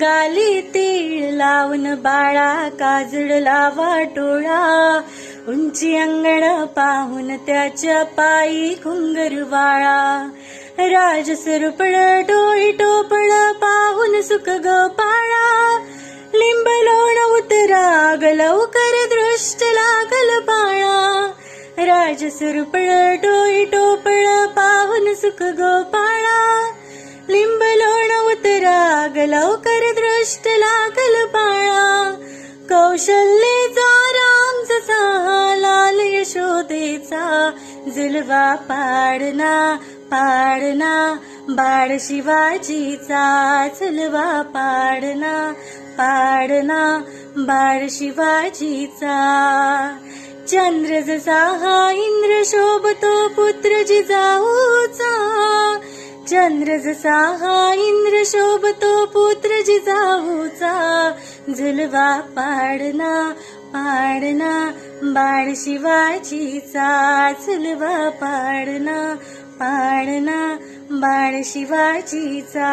गाली तीळ लावून बाळा काजळला वाटोळा, उंची अंगण पाहून त्याच्या पायी घुंगरवाळा, राजसरुपळ डोळी टोपळ पाहून सुख गोपाळा, लिंब लोण उतराग लवकर दृष्ट लागल बाळा, राजसरुपळ डोळी टोपळ पाहून सुख गोपाळा, लिंब लोण उतराग लवकर दृष्ट लागल बाळा, कौशल्येचा राम जसा लाल यशोदेचा, जुलवा पाडना पाडना बाळ शिवाजीचा, जुलवा पाडना पाडना बाळ शिवाजीचा, चंद्र जसा हा इंद्र शोभतो पुत्र जिजाऊचा, चंद्र जसा हा इंद्र शोभतो पुत्र जिजाऊचा, जुलवा पाडना पाडना बाळ शिवाजीचा, जुलवा पाडना पाडना बाळ शिवाजीचा.